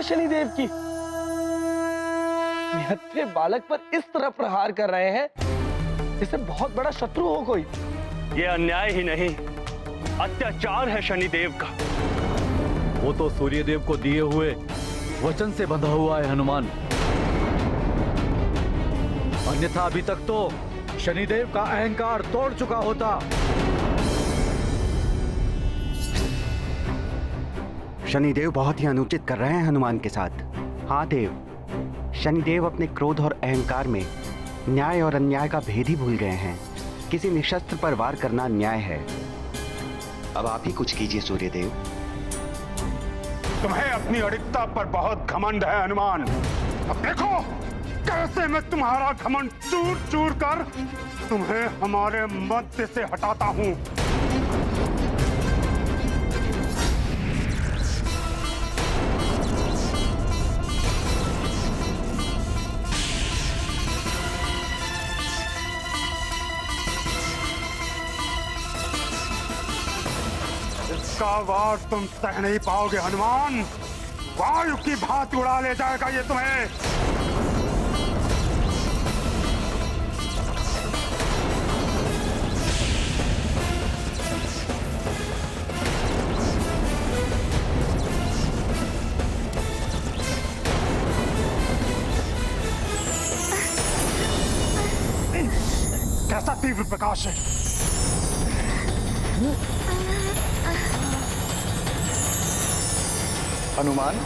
है शनिदेव की? निहत्थे बालक पर इस तरह प्रहार कर रहे हैं जैसे बहुत बड़ा शत्रु हो कोई। ये अन्याय ही नहीं, अत्याचार है शनिदेव का। वो तो सूर्यदेव को दिए हुए वचन से बंधा हुआ है हनुमान, अन्यथा अभी तक तो शनिदेव का अहंकार तोड़ चुका होता। शनिदेव बहुत ही अनुचित कर रहे हैं हनुमान के साथ। हाँ देव, शनिदेव अपने क्रोध और अहंकार में न्याय और अन्याय का भेद ही भूल गए हैं। किसी निशस्त्र पर वार करना न्याय है। अब आप ही कुछ कीजिए सूर्यदेव। तुम्हें अपनी अड़िकता पर बहुत घमंड है हनुमान। अब देखो कैसे मैं तुम्हारा घमंड चूर चूर कर तुम्हें हमारे मध्य से हटाता हूं। इसका वार तुम सह नहीं पाओगे हनुमान। वायु की भांति उड़ा ले जाएगा ये तुम्हें। कैसा तीव्र प्रकाश है। हनुमान,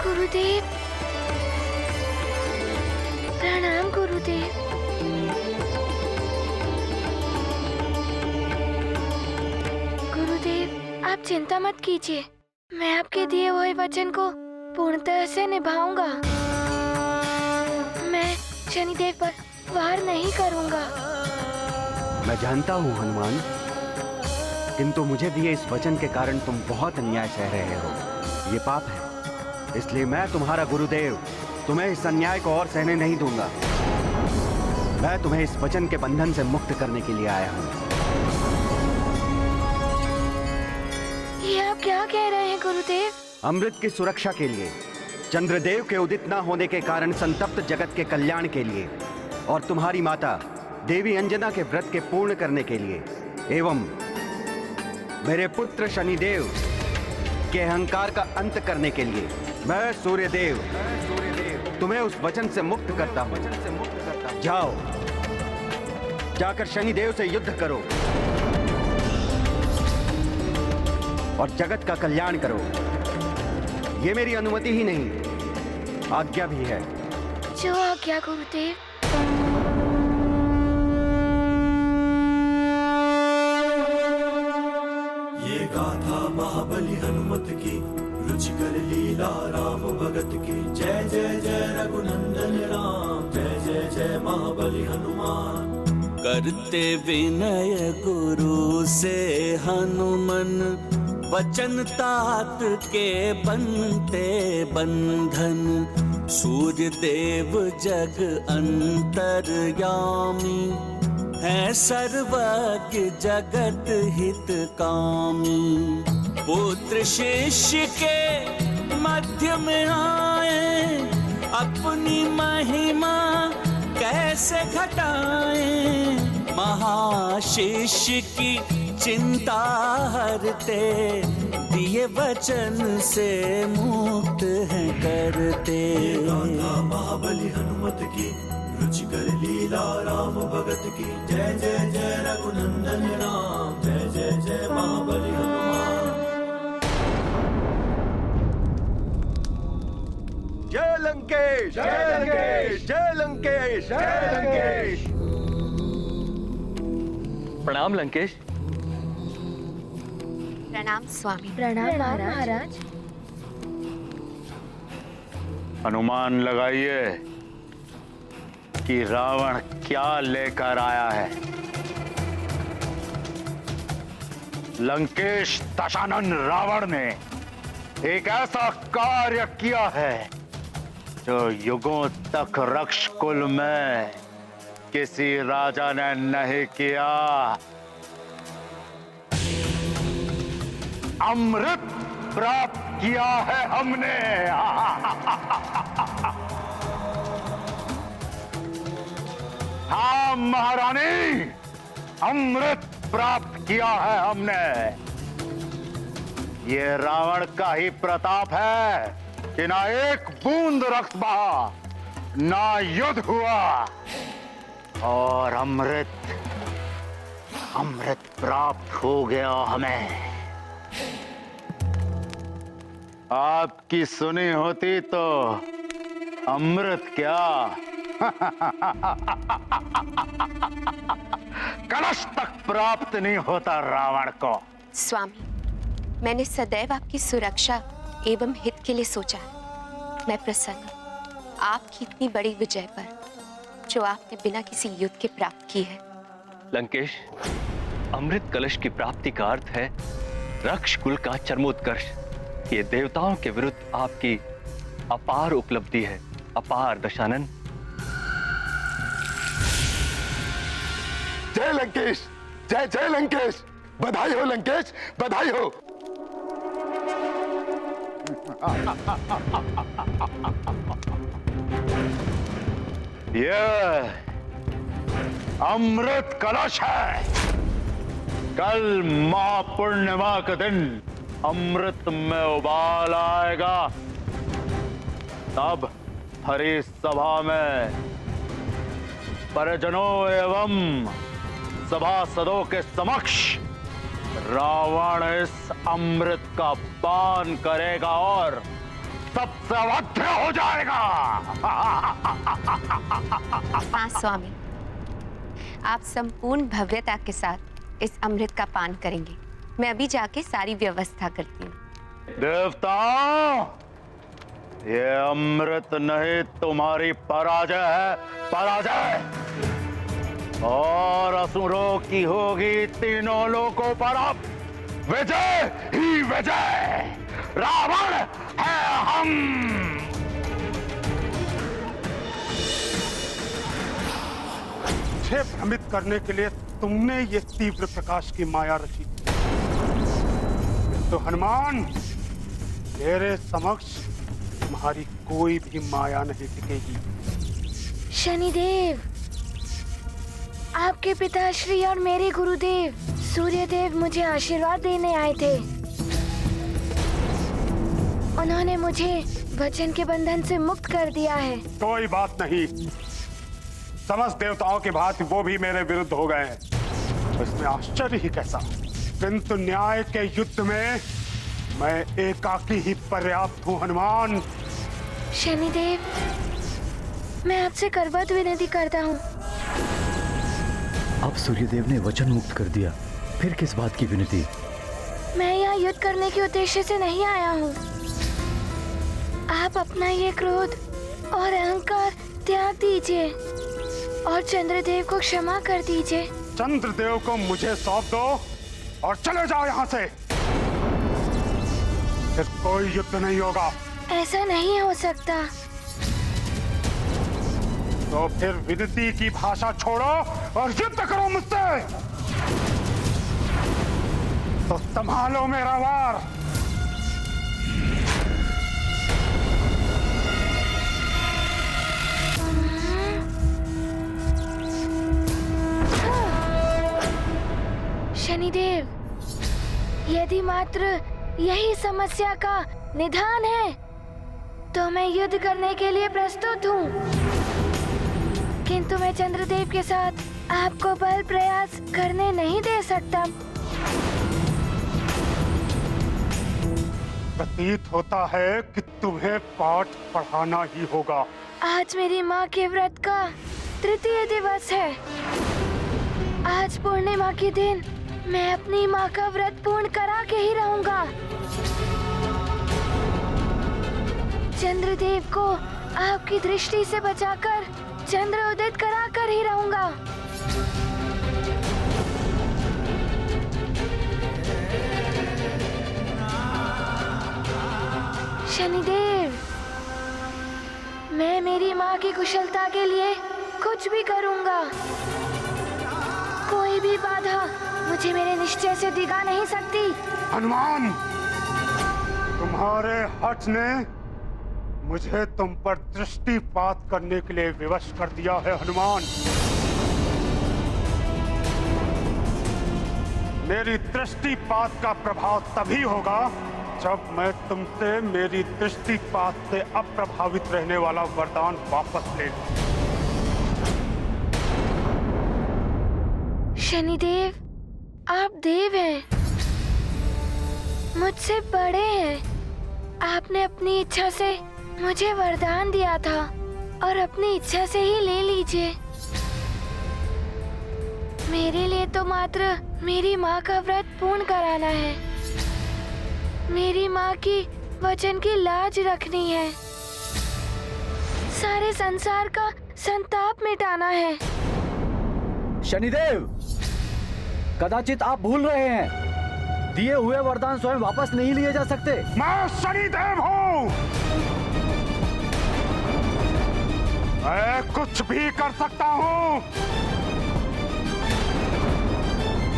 गुरुदेव, प्रणाम गुरुदेव। गुरुदेव, आप चिंता मत कीजिए, मैं आपके दिए हुए वचन को पूर्णतः से निभाऊंगा। मैं शनिदेव पर वार नहीं करूंगा। मैं जानता हूं हनुमान, किंतु मुझे दिए इस वचन के कारण तुम बहुत अन्याय सह रहे हो। ये पाप है, इसलिए मैं तुम्हारा गुरुदेव तुम्हें इस अन्याय को और सहने नहीं दूंगा। मैं तुम्हें इस वचन के बंधन से मुक्त करने के लिए आया हूं। ये आप क्या कह रहे हैं गुरुदेव? अमृत की सुरक्षा के लिए, चंद्रदेव के उदित न होने के कारण संतप्त जगत के कल्याण के लिए, और तुम्हारी माता देवी अंजना के व्रत के पूर्ण करने के लिए, एवं मेरे पुत्र शनिदेव के अहंकार का अंत करने के लिए, मैं सूर्यदेव तुम्हें उस वचन से मुक्त करता हूं। जाओ, जाकर शनिदेव से युद्ध करो और जगत का कल्याण करो। ये मेरी अनुमति ही नहीं, आज्ञा भी है। जो आज्ञा गुरुदेव। ये गाथा महाबली हनुमत की, रुचिकर लीला राम भगत की। जय जय जय रघुनंदन राम, जय जय जय महाबली हनुमान। करते विनय गुरु से हनुमन, वचन तात के बनते बंधन। सूर्य देव जग अंतर्यामी, है सर्वज्ञ जगत हित कामी। पुत्र शिष्य के मध्य में आए, अपनी महिमा कैसे घटाएं। महाशिष्य की चिंता हरते, दिए वचन से मुक्त है करते। महाबली हनुमत की, रुचिकर लीला राम भगत की। जय जय जय रघुनंदन राम, जय जय जय महाबली हनुमान। जय लंकेश, जय लंकेश, जय लंकेश, जय लंकेश। प्रणाम लंकेश। प्रणाम स्वामी। प्रणाम महाराज। अनुमान लगाइए कि रावण क्या लेकर आया है। लंकेश दशानन रावण ने एक ऐसा कार्य किया है जो युगों तक रक्षकुल में किसी राजा ने नहीं किया। अमृत प्राप्त किया है हमने। हाँ महारानी, अमृत प्राप्त किया है हमने। ये रावण का ही प्रताप है कि ना एक बूंद रक्त बहा, ना युद्ध हुआ, और अमृत प्राप्त हो गया हमें। आपकी सुनी होती तो अमृत क्या कलश तक प्राप्त नहीं होता रावण को। स्वामी, मैंने सदैव आपकी सुरक्षा एवं हित के लिए सोचा है। मैं प्रसन्न हूं आपकी इतनी बड़ी विजय पर, जो आपने बिना किसी युद्ध के प्राप्त की है। लंकेश, अमृत कलश की प्राप्ति का अर्थ है रक्ष कुल का चरमोत्कर्ष। ये देवताओं के विरुद्ध आपकी अपार उपलब्धि है। अपार दशानन। जय लंकेश, जय जय लंकेश। बधाई हो लंकेश, बधाई हो। ये अमृत कलश है। कल महापूर्णिमा के दिन अमृत में उबाल आएगा। तब हरि सभा में परिजनों एवं सभासदों के समक्ष रावण इस अमृत का पान करेगा और सबसे अवध्य हो जाएगा। हाँ स्वामी, आप संपूर्ण भव्यता के साथ इस अमृत का पान करेंगे। मैं अभी जाके सारी व्यवस्था करती हूँ। देवताओं, ये अमृत नहीं तुम्हारी पराजय है, पराजय। और असुरों की होगी तीनों लोकों पर अब विजय ही विजय। रावण है हम। मुझे भ्रमित करने के लिए तुमने ये तीव्र प्रकाश की माया रची, तो हनुमान, तेरे समक्ष तुम्हारी कोई भी माया नहीं टिकेगी। शनिदेव, आपके पिताश्री और मेरे गुरुदेव सूर्यदेव मुझे आशीर्वाद देने आए थे। उन्होंने मुझे वचन के बंधन से मुक्त कर दिया है। कोई बात नहीं, समस्त देवताओं के भांति वो भी मेरे विरुद्ध हो गए हैं, इसमें आश्चर्य ही कैसा। किंतु न्याय के युद्ध में मैं एकाकी ही पर्याप्त हूँ हनुमान। शनिदेव, मैं आपसे करबद्ध विनती करता हूँ। अब सूर्यदेव ने वचन मुक्त कर दिया, फिर किस बात की विनती? मैं यहाँ युद्ध करने के उद्देश्य से नहीं आया हूँ। आप अपना ये क्रोध और अहंकार त्याग दीजिए और चंद्रदेव को क्षमा कर दीजिए। चंद्रदेव को मुझे सौंप दो और चले जाओ यहाँ से। फिर कोई युद्ध नहीं होगा। ऐसा नहीं हो सकता। तो फिर विनती की भाषा छोड़ो और युद्ध करो मुझसे। तो संभालो मेरा वार। शनिदेव, यदि मात्र यही समस्या का निदान है तो मैं युद्ध करने के लिए प्रस्तुत हूँ, किंतु मैं चंद्रदेव के साथ आपको बल प्रयास करने नहीं दे सकता। प्रतीत होता है कि तुम्हें पाठ पढ़ाना ही होगा। आज मेरी माँ के व्रत का तृतीय दिवस है। आज पूर्णिमा के दिन मैं अपनी माँ का व्रत पूर्ण करा के ही रहूंगा। चंद्रदेव को आपकी दृष्टि से बचाकर चंद्र उदित करा कर ही रहूंगा। शनिदेव, मैं मेरी माँ की कुशलता के लिए कुछ कुछ भी करूंगा। कोई भी बाधा मुझे मेरे निश्चय से दिगा नहीं सकती। हनुमान, तुम्हारे हठ ने मुझे तुम पर दृष्टिपात करने के लिए विवश कर दिया है। हनुमान, मेरी दृष्टिपात का प्रभाव तभी होगा जब मैं तुमसे मेरी दृष्टिपात से अप्रभावित रहने वाला वरदान वापस ले लूं। शनिदेव, आप देव हैं, मुझसे बड़े हैं। आपने अपनी इच्छा से मुझे वरदान दिया था और अपनी इच्छा से ही ले लीजिए। मेरे लिए तो मात्र मेरी माँ का व्रत पूर्ण कराना है। मेरी माँ की वचन की लाज रखनी है। सारे संसार का संताप मिटाना है। शनिदेव, कदाचित आप भूल रहे हैं, दिए हुए वरदान स्वयं वापस नहीं लिए जा सकते। मैं शनिदेव हूँ, मैं कुछ भी कर सकता हूँ।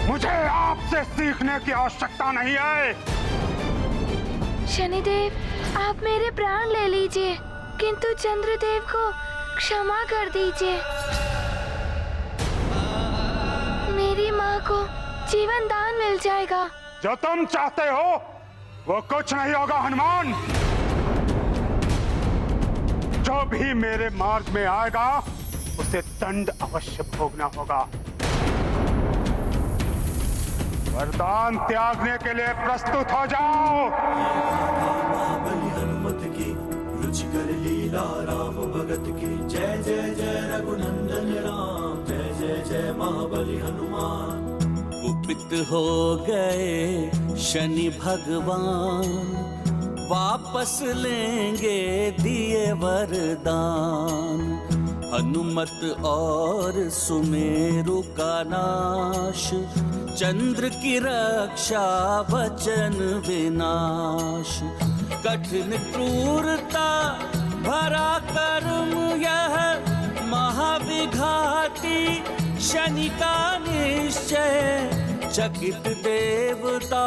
मुझे आपसे सीखने की आवश्यकता नहीं है। शनिदेव, आप मेरे प्राण ले लीजिए, किंतु चंद्रदेव को क्षमा कर दीजिए। मेरी माँ को जीवन दान मिल जाएगा। जो तुम चाहते हो वो कुछ नहीं होगा हनुमान। जो भी मेरे मार्ग में आएगा उसे दंड अवश्य भोगना होगा। वरदान त्यागने के लिए प्रस्तुत हो जाओ। महाबली हनुमत की रुचिकर लीला राम भगत की। जय जय जय रघुनंदन राम, जय जय जय महाबली हनुमान। कुपित हो गए शनि भगवान, वापस लेंगे दिए वरदान। हनुमत और सुमेरु का नाश, चंद्र की रक्षा वचन विनाश। कठिन क्रूरता भरा कर्म यह, महाविघाती शनि का निश्चय। चकित देवता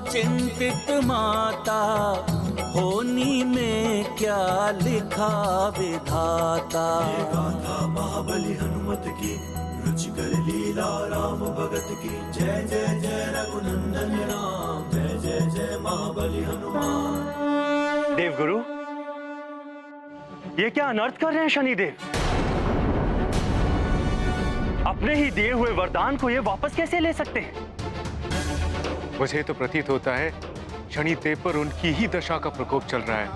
चिंतित माता, होनी में क्या लिखा विधाता। गाथा महाबली हनुमत की रुचिकर लीला राम भगत की। जय जय जय रघुनंदन राम, जय जय जय महाबली हनुमान। देवगुरु, ये क्या अनर्थ कर रहे हैं शनिदेव? अपने ही दिए हुए वरदान को ये वापस कैसे ले सकते हैं? मुझे तो प्रतीत होता है शनिदेव पर उनकी ही दशा का प्रकोप चल रहा है।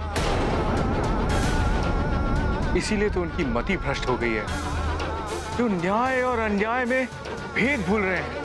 इसीलिए तो उनकी मति भ्रष्ट हो गई है, जो न्याय और अन्याय में भेद भूल रहे हैं।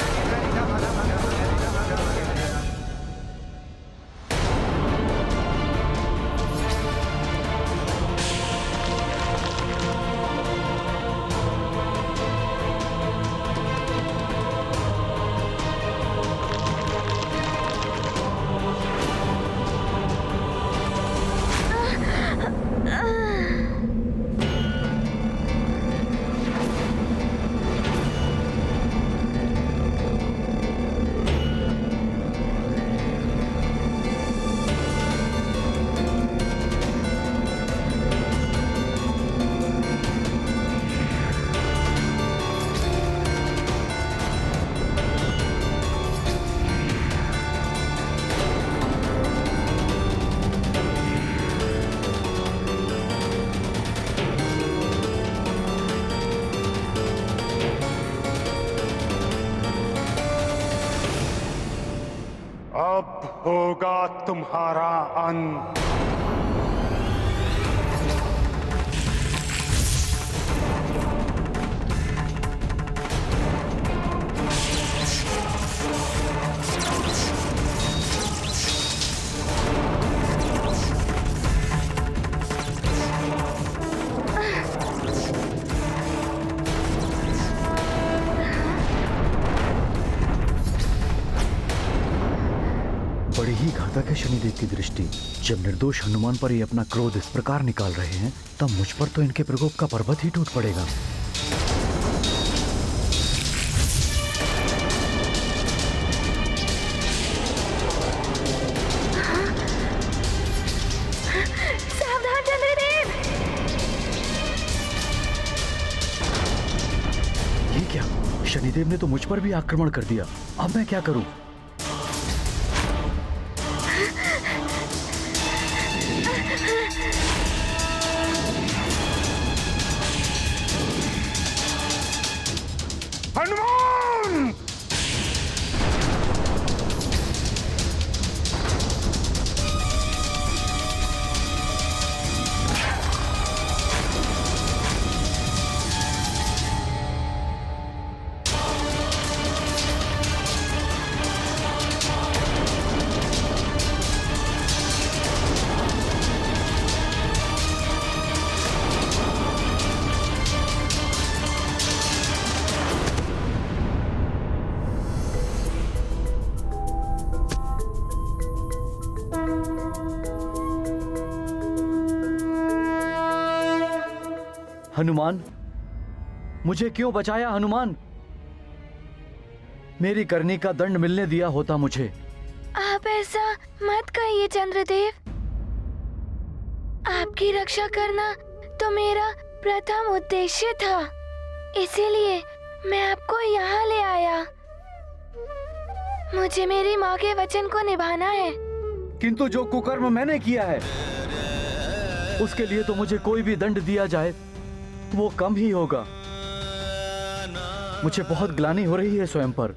अब होगा तुम्हारा अंत। बड़ी ही घातक है शनिदेव की दृष्टि। जब निर्दोष हनुमान पर ये अपना क्रोध इस प्रकार निकाल रहे हैं, तब मुझ पर तो इनके प्रकोप का पर्वत ही टूट पड़ेगा। क्या? शनिदेव ने तो मुझ पर भी आक्रमण कर दिया। अब मैं क्या करूं? हनुमान! हनुमान, मुझे क्यों बचाया हनुमान? मेरी करनी का दंड मिलने दिया होता मुझे। आप ऐसा मत कहिए चंद्रदेव। आपकी रक्षा करना तो मेरा प्रथम उद्देश्य था, इसीलिए मैं आपको यहाँ ले आया। मुझे मेरी माँ के वचन को निभाना है। किंतु जो कुकर्म मैंने किया है उसके लिए तो मुझे कोई भी दंड दिया जाए वो कम ही होगा। मुझे बहुत ग्लानि हो रही है स्वयं पर।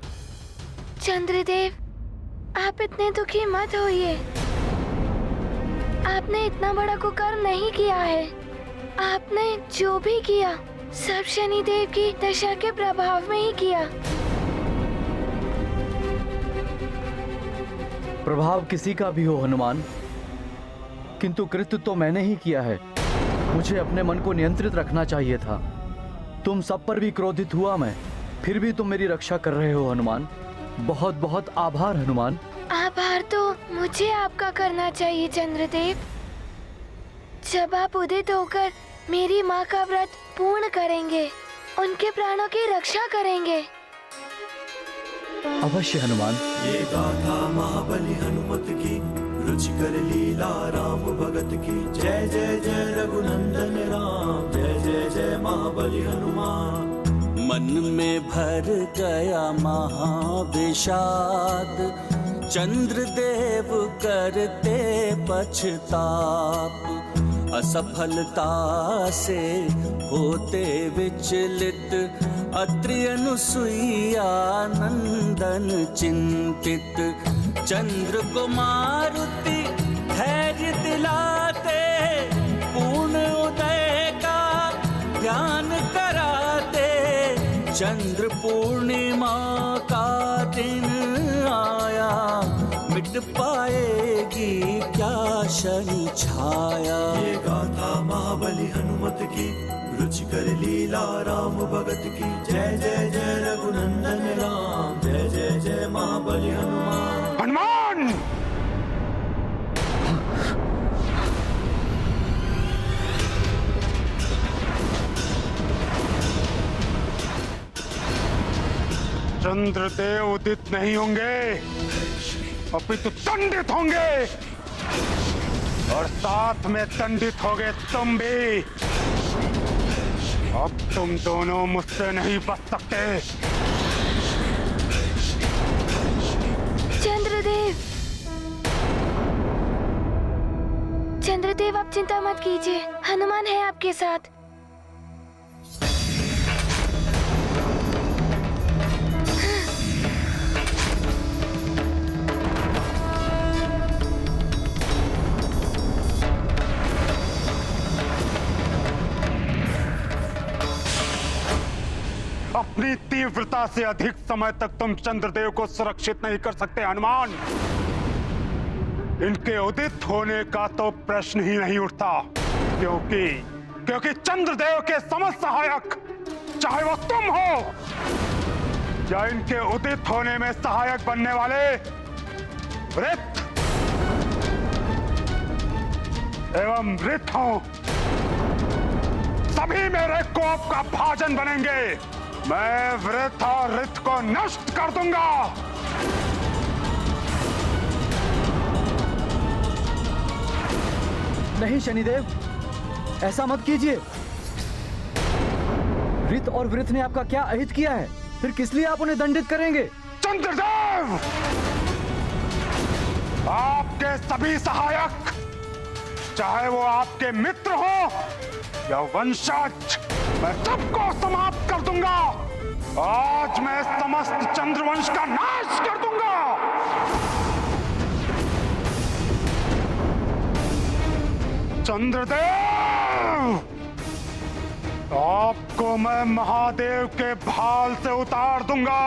चंद्रदेव, आप इतने दुखी मत होइए। आपने इतना बड़ा कुकर्म नहीं किया है। आपने जो भी किया सब शनिदेव की दशा के प्रभाव में ही किया। प्रभाव किसी का भी हो हनुमान, किंतु कृत्य तो मैंने ही किया है। मुझे अपने मन को नियंत्रित रखना चाहिए था। तुम सब पर भी क्रोधित हुआ मैं, फिर भी तुम मेरी रक्षा कर रहे हो हनुमान। बहुत बहुत आभार हनुमान। आभार तो मुझे आपका करना चाहिए चंद्रदेव। जब आप उदित होकर मेरी माँ का व्रत पूर्ण करेंगे, उनके प्राणों की रक्षा करेंगे। अवश्य हनुमान। ये गाथा महाबली हनुमत की, रुचिकर लीला राम भगत की। जय जय जय रघुनंदन राम, जय जय जय महाबली हनुमान। मन में भर गया महाविषाद, चंद्रदेव करते पछताप। असफलता से होते विचलित, अत्रि अनुसुईया नंदन चिंतित। चंद्र को मारुति धैर्य दिलाते, पूर्ण उदय का ध्यान कराते। चंद्र पूर्णिमा का दिन आया, मिट पाएगी क्या शनि छाया। ये गाथा महाबली हनुमत की, रुचिकर लीला राम भगत की। जय जय जय रघुनंदन राम, जय जय जय महाबली हनुमान। हनुमान! चंद्रदेव उदित नहीं होंगे, अपितु दंडित होंगे, और साथ में दंडित होगे तुम भी। अब तुम दोनों मुझसे नहीं बच सकते। चंद्रदेव, चंद्रदेव आप चिंता मत कीजिए, हनुमान है आपके साथ। अपनी तीव्रता से अधिक समय तक तुम चंद्रदेव को सुरक्षित नहीं कर सकते हनुमान। इनके उदित होने का तो प्रश्न ही नहीं उठता, क्योंकि चंद्रदेव के समस्त सहायक, चाहे वो तुम हो या इनके उदित होने में सहायक बनने वाले वृत्त एवं वृत्त हो, सभी मेरे कोप का भाजन बनेंगे। मैं वृत्त और ऋत को नष्ट कर दूंगा। नहीं शनिदेव, ऐसा मत कीजिए। रित और वृत ने आपका क्या अहित किया है? फिर किस लिए आप उन्हें दंडित करेंगे? चंद्रदेव, आपके सभी सहायक, चाहे वो आपके मित्र हो या वंशज, मैं सबको समाप्त कर दूंगा। आज मैं समस्त चंद्रवंश का नाश कर दूंगा। चंद्रदेव, आपको मैं महादेव के भाल से उतार दूंगा।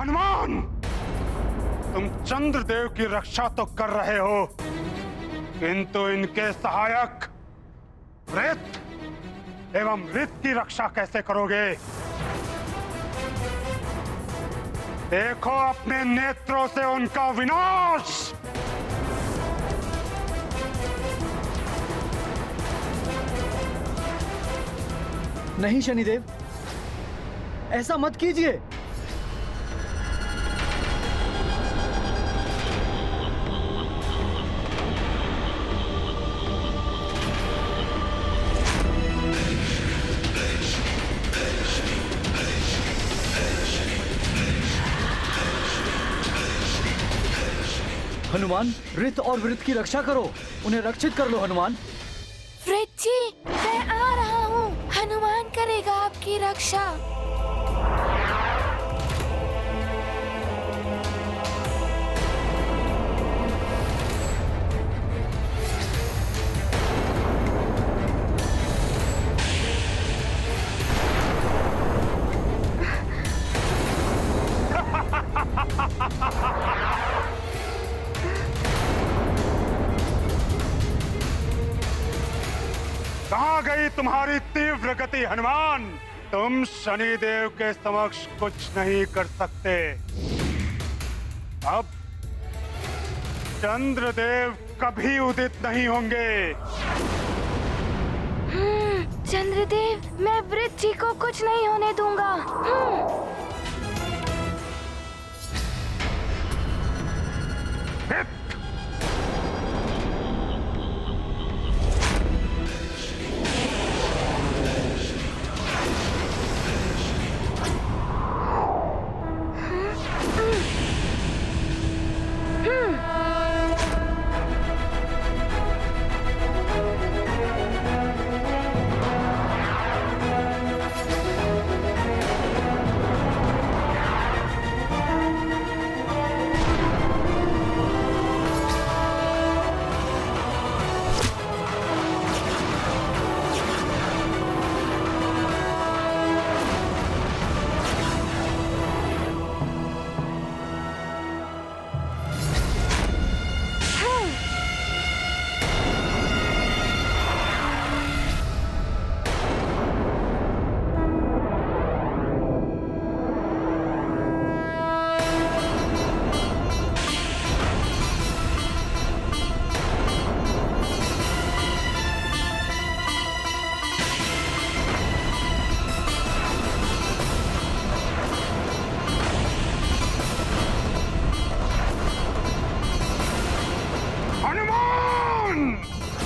हनुमान, तुम चंद्रदेव की रक्षा तो कर रहे हो, किंतु इनके सहायक वृत एवं ऋत की रक्षा कैसे करोगे? देखो अपने नेत्रों से उनका विनाश। नहीं शनिदेव, ऐसा मत कीजिए। हनुमान, रित और वृत की रक्षा करो, उन्हें रक्षित कर लो। हनुमान, वृत जी, मैं आ रहा हूँ। हनुमान करेगा आपकी रक्षा। कहां गई तुम्हारी तीव्र गति हनुमान? तुम शनिदेव के समक्ष कुछ नहीं कर सकते। अब चंद्रदेव कभी उदित नहीं होंगे। चंद्रदेव, मैं वृत जी को कुछ नहीं होने दूंगा।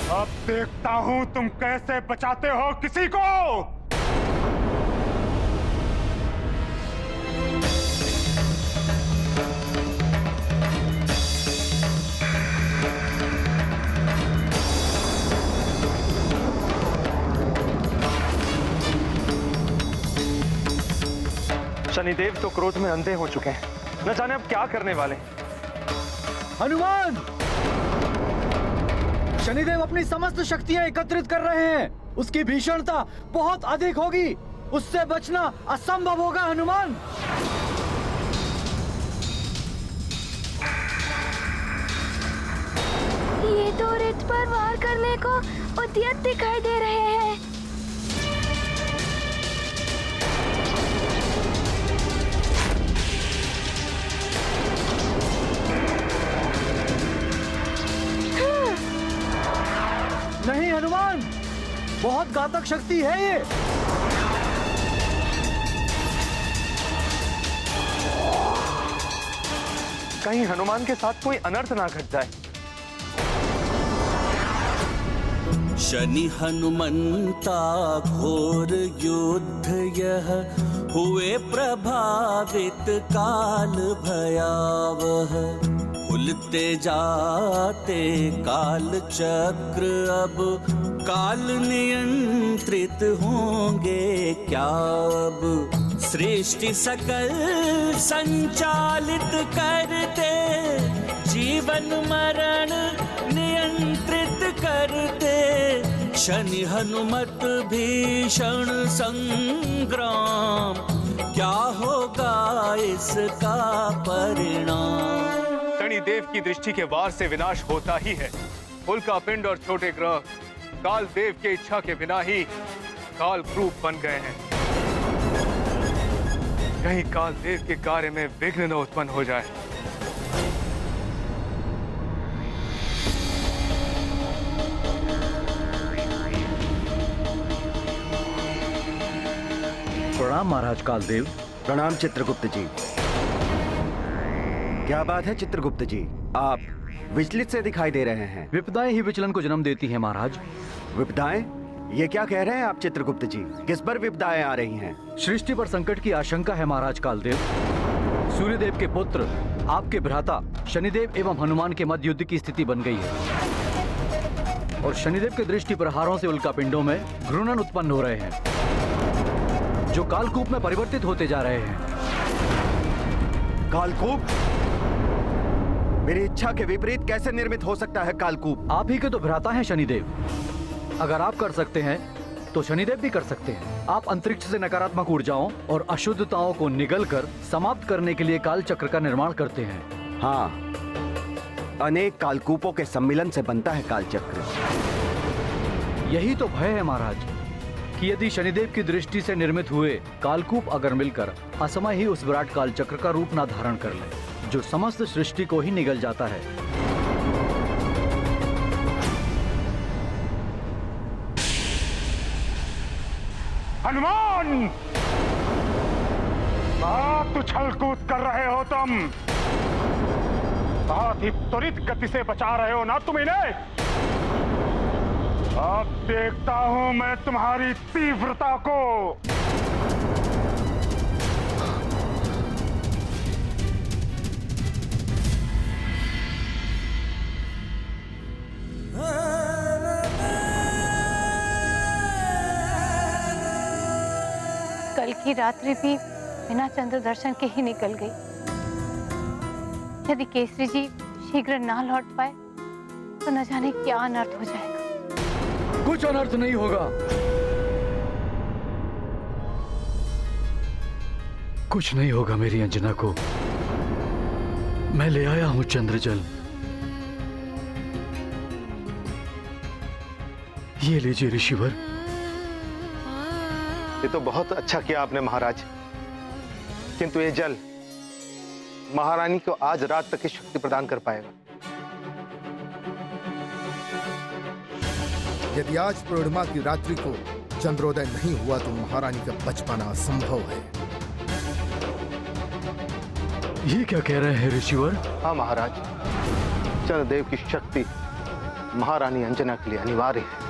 अब देखता हूं तुम कैसे बचाते हो किसी को। शनिदेव तो क्रोध में अंधे हो चुके हैं, न जाने अब क्या करने वाले। हनुमान, शनिदेव अपनी समस्त शक्तियां एकत्रित कर रहे हैं। उसकी भीषणता बहुत अधिक होगी, उससे बचना असंभव होगा। हनुमान, ये तो रित पर वार करने को उद्यत दिखाई दे रहे हैं। बहुत घातक शक्ति है ये। कहीं हनुमान के साथ कोई अनर्थ ना घट जाए। शनि हनुमंता घोर युद्ध यह हुए प्रभावित काल भयावह। भूलते जाते काल चक्र अब काल नियंत्रित होंगे क्या अब। सृष्टि सकल संचालित करते जीवन मरण नियंत्रित करते। शनि हनुमत भीषण संग्राम क्या होगा इसका परिणाम। शनिदेव की दृष्टि के वार से विनाश होता ही है। उल्का पिंड और छोटे ग्रह काल देव की इच्छा के बिना ही काल क्रूप बन गए हैं। कहीं काल देव के कार्य में विघ्न न उत्पन्न हो जाए। प्रणाम महाराज कालदेव। प्रणाम चित्रगुप्त जी। क्या बात है चित्रगुप्त जी, आप विचलित से दिखाई दे रहे हैं। विपदाएं ही विचलन को जन्म देती हैं महाराज। विपदाएं? ये क्या कह रहे हैं आप चित्रगुप्त जी? किस पर विपदाएं आ रही हैं? सृष्टि पर संकट की आशंका है महाराज कालदेव। सूर्यदेव के पुत्र आपके भ्राता शनिदेव एवं हनुमान के मध्य युद्ध की स्थिति बन गई है और शनिदेव के दृष्टि प्रहारों से उल्कापिंडों में घूर्णन उत्पन्न हो रहे हैं जो कालकूप में परिवर्तित होते जा रहे हैं। कालकूप? मेरी इच्छा के विपरीत कैसे निर्मित हो सकता है कालकूप? आप ही के तो भ्राता हैं शनिदेव। अगर आप कर सकते हैं तो शनिदेव भी कर सकते हैं। आप अंतरिक्ष से नकारात्मक ऊर्जाओं और अशुद्धताओं को निगलकर समाप्त करने के लिए काल चक्र का निर्माण करते हैं। हाँ, अनेक कालकूपों के सम्मिलन से बनता है काल चक्र। यही तो भय है महाराज कि यदि शनिदेव की दृष्टि से निर्मित हुए कालकूप अगर मिलकर असमय ही उस विराट काल चक्र का रूप न धारण कर ले जो समस्त सृष्टि को ही निगल जाता है। हनुमान, बहुत उछल कूद कर रहे हो तुम। बहुत ही त्वरित गति से बचा रहे हो ना तुम इन्हें। अब देखता हूं मैं तुम्हारी तीव्रता को। कल की रात्रि भी बिना चंद्र दर्शन के ही निकल गई। यदि केसरी जी शीघ्र ना लौट पाए तो न जाने क्या अनर्थ हो जाएगा। कुछ अनर्थ नहीं होगा। कुछ नहीं होगा मेरी अंजना को। मैं ले आया हूं चंद्रजल। ये लीजिए ऋषिवर। ये तो बहुत अच्छा किया आपने महाराज, किंतु ये जल महारानी को आज रात तक की शक्ति प्रदान कर पाएगा। यदि आज पूर्णिमा की रात्रि को चंद्रोदय नहीं हुआ तो महारानी का बच पाना असंभव है। ये क्या कह रहे हैं ऋषिवर? हाँ महाराज, चंद्रदेव की शक्ति महारानी अंजना के लिए अनिवार्य है।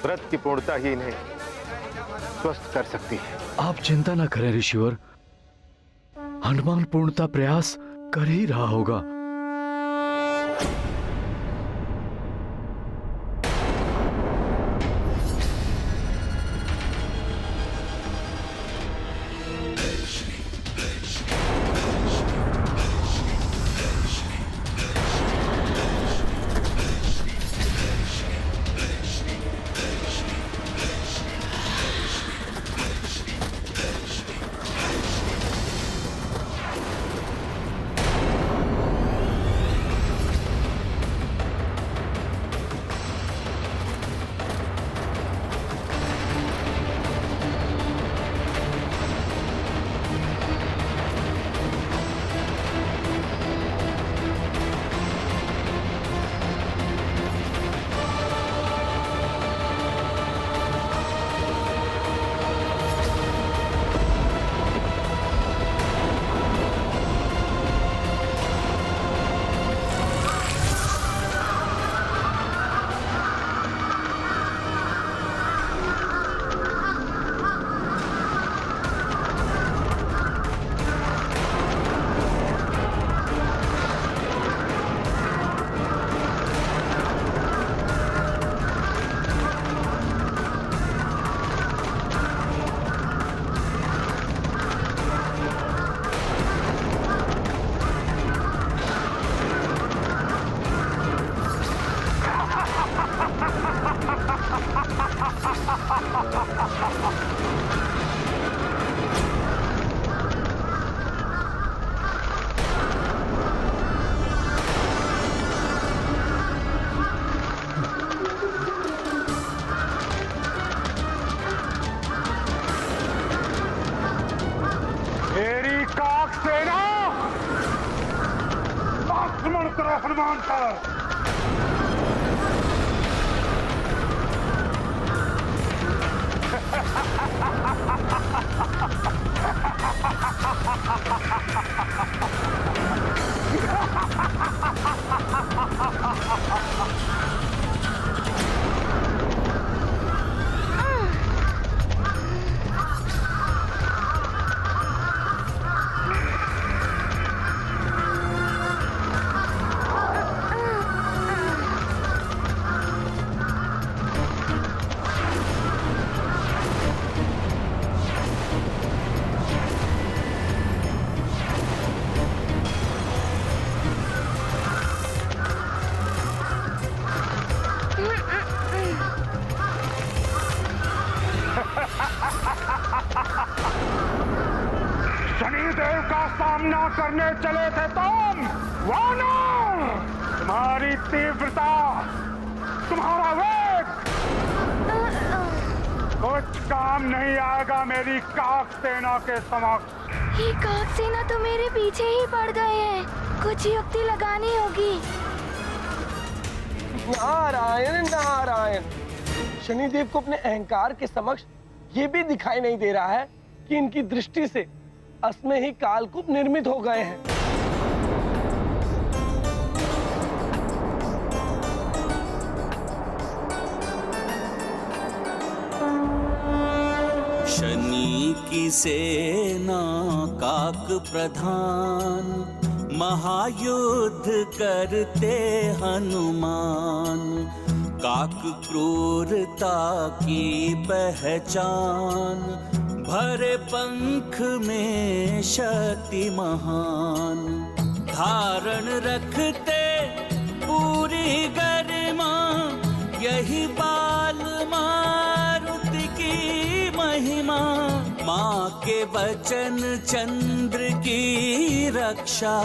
व्रत की पूर्णता ही इन्हें स्वस्थ कर सकती है। आप चिंता न करें ऋषिवर, हनुमान पूर्णता प्रयास कर ही रहा होगा। करो हनुमान पर। शनिदेव का सामना करने चले थे तुम वानर। तुम्हारी तीव्रता, तुम्हारा वेग कुछ काम नहीं आएगा मेरी काक सेना के समक्ष। ये काक सेना तो मेरे पीछे ही पड़ गए हैं, कुछ युक्ति लगानी होगी। नारायण नारायण। शनिदेव को अपने अहंकार के समक्ष ये भी दिखाई नहीं दे रहा है कि इनकी दृष्टि से असमय ही कालकूप निर्मित हो गए हैं। शनि की सेना काक प्रधान, महायुद्ध करते हनुमान। काक क्रूरता की पहचान, भरे पंख में शक्ति महान। धारण रखते पूरी गरिमा, यही बाल मारुति की महिमा। माँ के वचन चंद्र की रक्षा,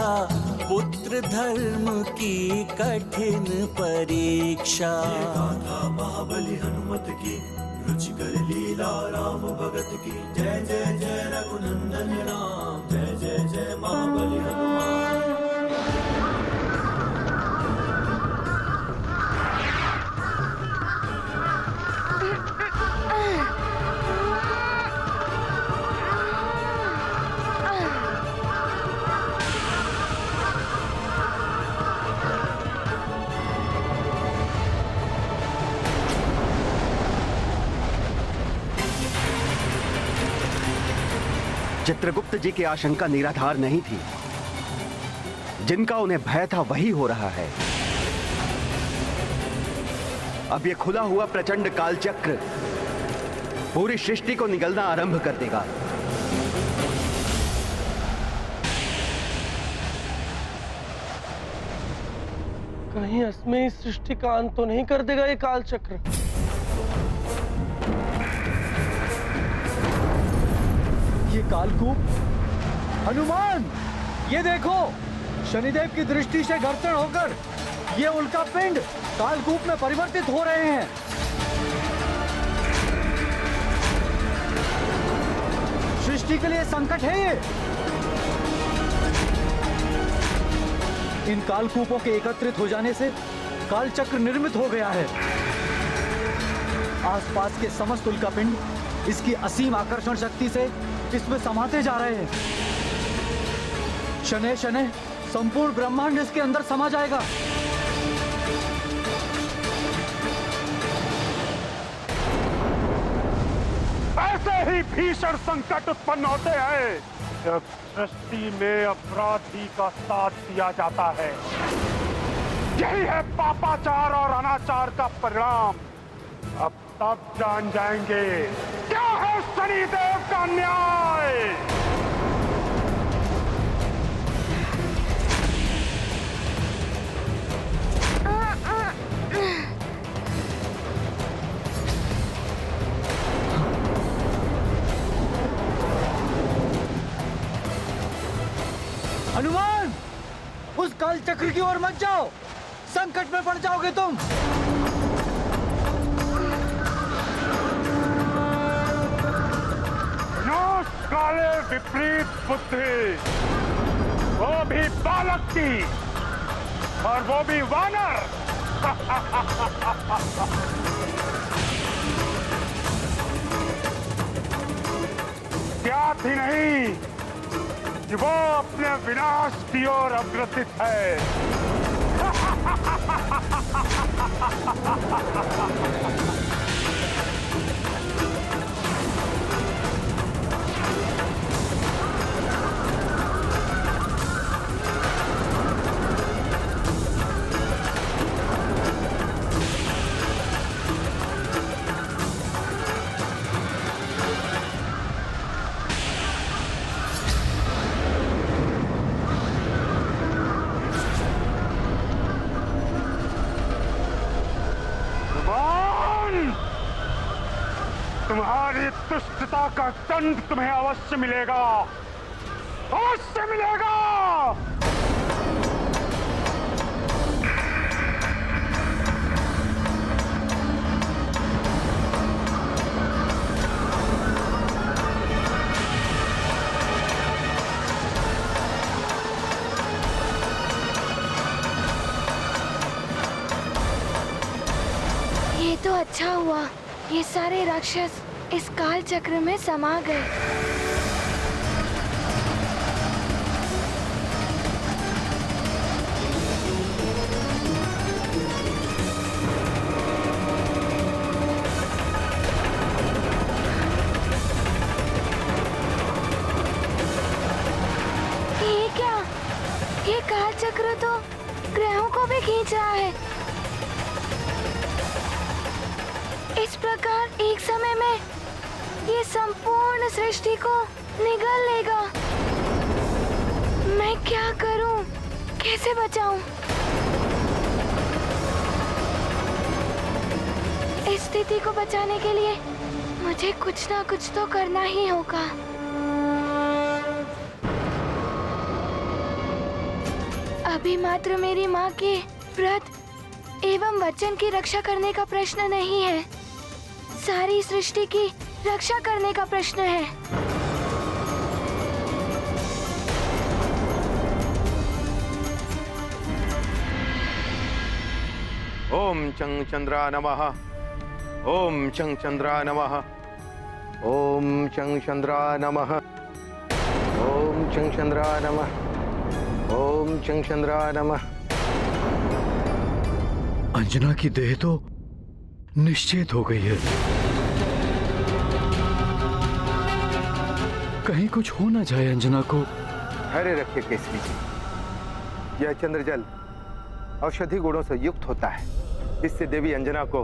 पुत्र धर्म की कठिन परीक्षा। महाबली हनुमत की, रुचिकर लीला राम भगत की। जय जय जय रघुनंदन राम, जय जय जय महाबली हनुमान। चित्रगुप्त जी की आशंका निराधार नहीं थी। जिनका उन्हें भय था वही हो रहा है। अब ये खुला हुआ प्रचंड कालचक्र पूरी सृष्टि को निगलना आरंभ कर देगा। कहीं असमय इस सृष्टि का अंत तो नहीं कर देगा ये कालचक्र। ये कालकूप। हनुमान, ये देखो, शनिदेव की दृष्टि से घर्षण होकर ये उल्का पिंड कालकूप में परिवर्तित हो रहे हैं। सृष्टि के लिए संकट है ये। इन कालकूपों के एकत्रित हो जाने से कालचक्र निर्मित हो गया है। आसपास के समस्त उल्कापिंड इसकी असीम आकर्षण शक्ति से इसमें समाते जा रहे हैं। शनैः शनैः संपूर्ण ब्रह्मांड इसके अंदर समा जाएगा। ऐसे ही भीषण संकट उत्पन्न होते हैं जब सृष्टि में अपराधी का साथ दिया जाता है। यही है पापाचार और अनाचार का परिणाम। अब तब जान जाएंगे क्या है शनिदेव का न्याय। हनुमान, उस कालचक्र की ओर मत जाओ, संकट में पड़ जाओगे तुम। काले विपरीत बुद्धि, वो भी बालक की। और वो भी वानर। ज्ञात ही नहीं कि वो अपने विनाश की ओर अग्रसित है। तुम्हारी दुष्टता का दंड तुम्हें अवश्य मिलेगा, अवश्य मिलेगा। ये तो अच्छा हुआ, ये सारे राक्षस इस काल चक्र में समा गए। ये क्या? ये काल चक्र तो ग्रहों को भी खींच रहा है। इस प्रकार एक समय में ये संपूर्ण सृष्टि को निगल लेगा। मैं क्या करूं? कैसे बचाऊं? इस स्थिति को बचाने के लिए मुझे कुछ ना कुछ तो करना ही होगा। अभी मात्र मेरी माँ के व्रत एवं वचन की रक्षा करने का प्रश्न नहीं है, सारी सृष्टि की रक्षा करने का प्रश्न है। ओम चंग चंद्रा नमः। ओम चंग चंद्रा नमः। ओम चंग चंद्रा नमः। ओम चंग चंद्रा नमः। ओम चंग चंद्रा नमः। अंजना की देह तो निश्चित हो गई है। कहीं कुछ हो ना जाए अंजना को। धैर्य रखिए केसरी जी, यह चंद्रजल औषधि गुणों से युक्त होता है, इससे देवी अंजना को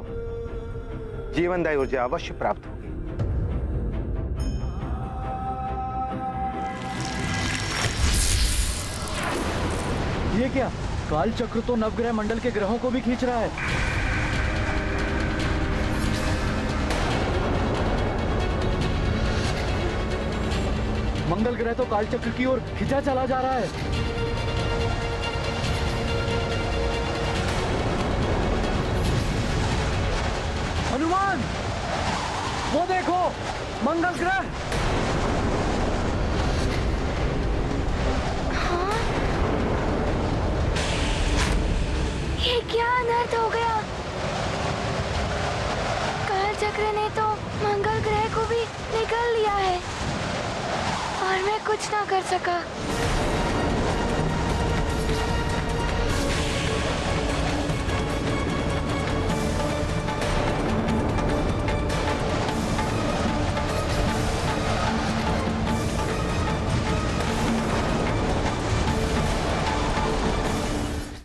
जीवनदायी ऊर्जा अवश्य प्राप्त होगी। ये क्या? काल चक्र तो नवग्रह मंडल के ग्रहों को भी खींच रहा है। मंगल ग्रह तो काल चक्र की ओर खिंचा चला जा रहा है। हनुमान, वो देखो, मंगल ग्रह। हाँ? ये क्या अनर्थ हो गया? काल चक्र ने तो मंगल ग्रह को भी निगल लिया है और मैं कुछ ना कर सका।